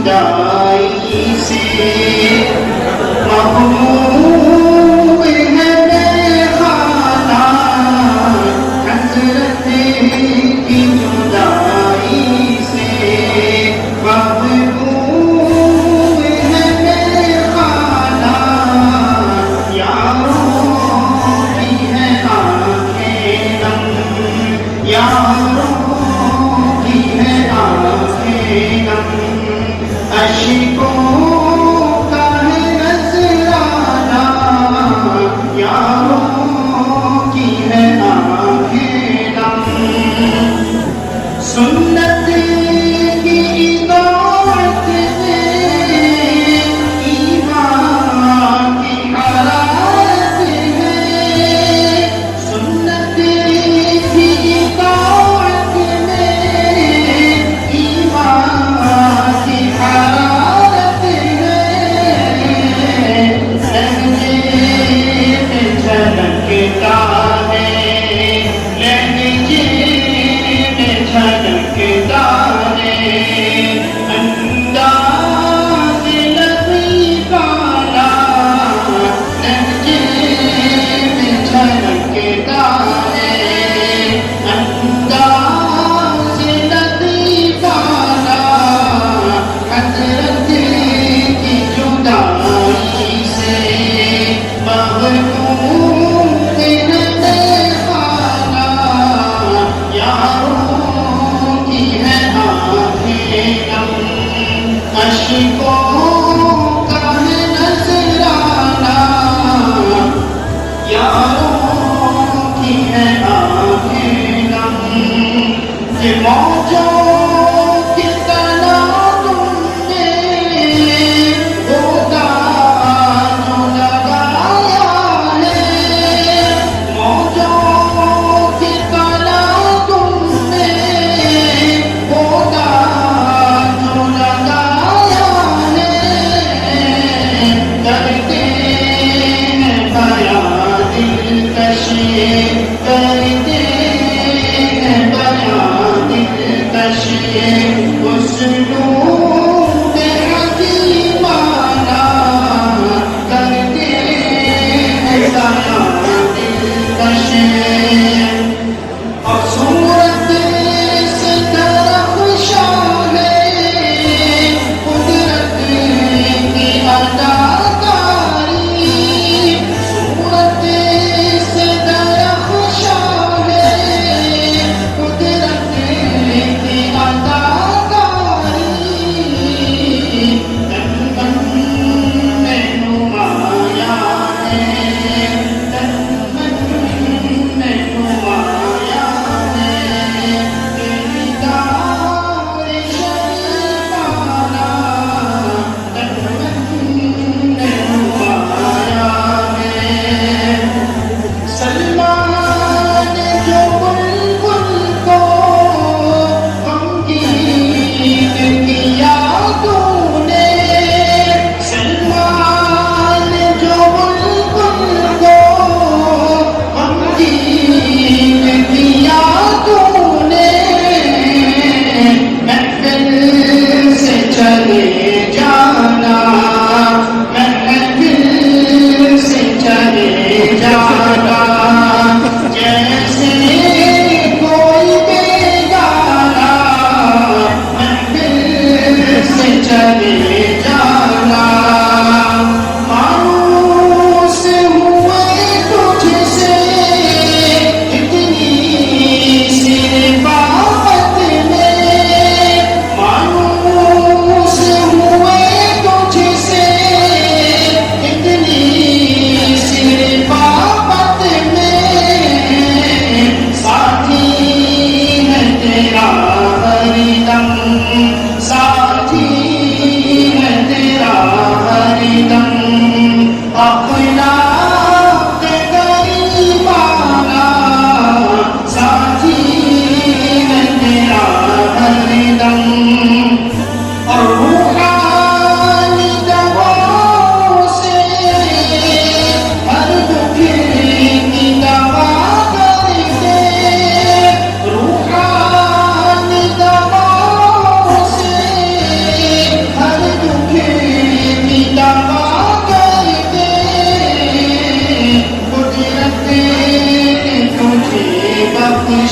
जुदाई से महबूब है बेखाना हज़रत की जुदाई से महबूब है बेखाना यारों की है आँखें नम यारों की है आँखें नम अश्कों का है नज़राना यारों की है आँखें नम सुन्नत की इताअत में ईमान की हरारत है सुन्नत की इताअत में ईमान की हरारत है लहजे में झलकता है लहजे में झलकता है अंदाज़ लतीफ़ाना लहजे में झलकता है अंदाज़ लतीफ़ाना हज़रत की जुदाई से महबूब है बेखाना यारों की है आँखें नम अश्कों का है नज़राना यारों की है आँखें नम ये मौजों की तनाज़ुम में होगा जो लगाया है मौजों की तनाज़ुम में होगा जो लगाया है करते हैं बयां दिलकश करते हैं बयां दिलकश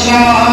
ชา